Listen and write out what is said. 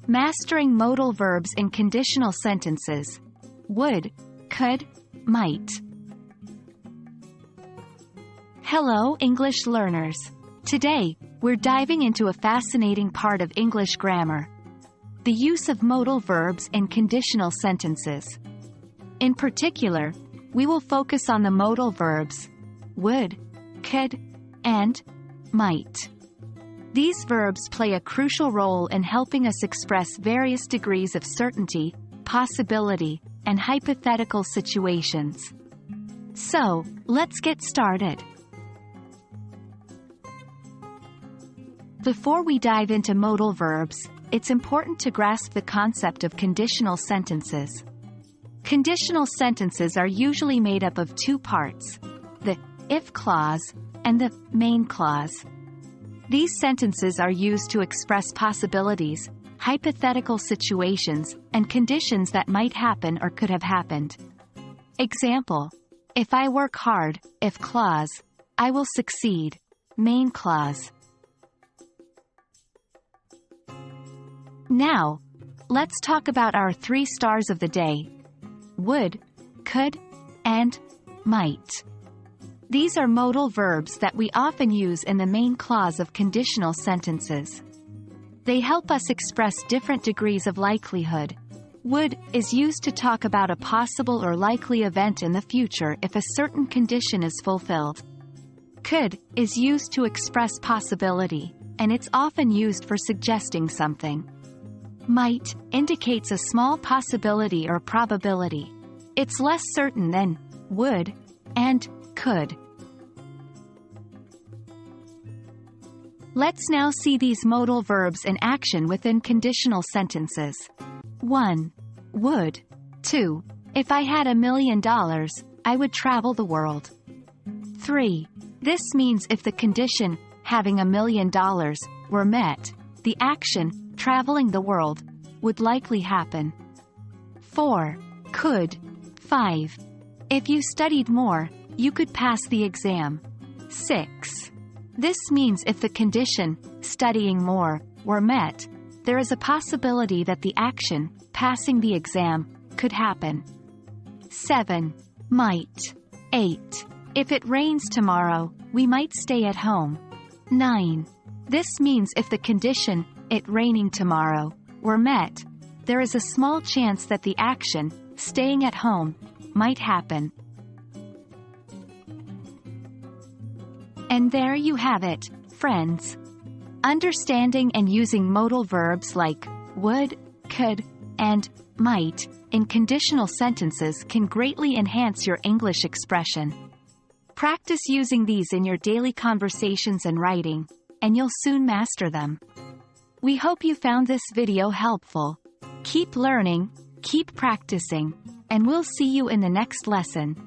Mastering modal verbs in conditional sentences. Would, could, might. Hello, English learners. Today, we're diving into a fascinating part of English grammar: the use of modal verbs in conditional sentences. In particular, we will focus on the modal verbs would, could, and might. These verbs play a crucial role in helping us express various degrees of certainty, possibility, and hypothetical situations. So, let's get started. Before we dive into modal verbs, it's important to grasp the concept of conditional sentences. Conditional sentences are usually made up of two parts: the if clause and the main clause. These sentences are used to express possibilities, hypothetical situations, and conditions that might happen or could have happened. Example: if I work hard, if clause, I will succeed, main clause. Now, let's talk about our 3 stars of the day: would, could, and might. These are modal verbs that we often use in the main clause of conditional sentences. They help us express different degrees of likelihood. Would is used to talk about a possible or likely event in the future if a certain condition is fulfilled. Could is used to express possibility, and it's often used for suggesting something. Might indicates a small possibility or probability. It's less certain than would and could. Let's now see these modal verbs in action within conditional sentences. 1. Would. 2. If I had $1 million, I would travel the world. 3. This means if the condition, having $1 million, were met, the action, traveling the world, would likely happen. 4. Could. 5. If you studied more, you could pass the exam. 6. This means if the condition, studying more, were met, there is a possibility that the action, passing the exam, could happen. 7. Might. 8. If it rains tomorrow, we might stay at home. 9. This means if the condition, it raining tomorrow, were met, there is a small chance that the action, staying at home, might happen. And there you have it, friends. Understanding and using modal verbs like would, could, and might in conditional sentences can greatly enhance your English expression. Practice using these in your daily conversations and writing, and you'll soon master them. We hope you found this video helpful. Keep learning, keep practicing, and we'll see you in the next lesson.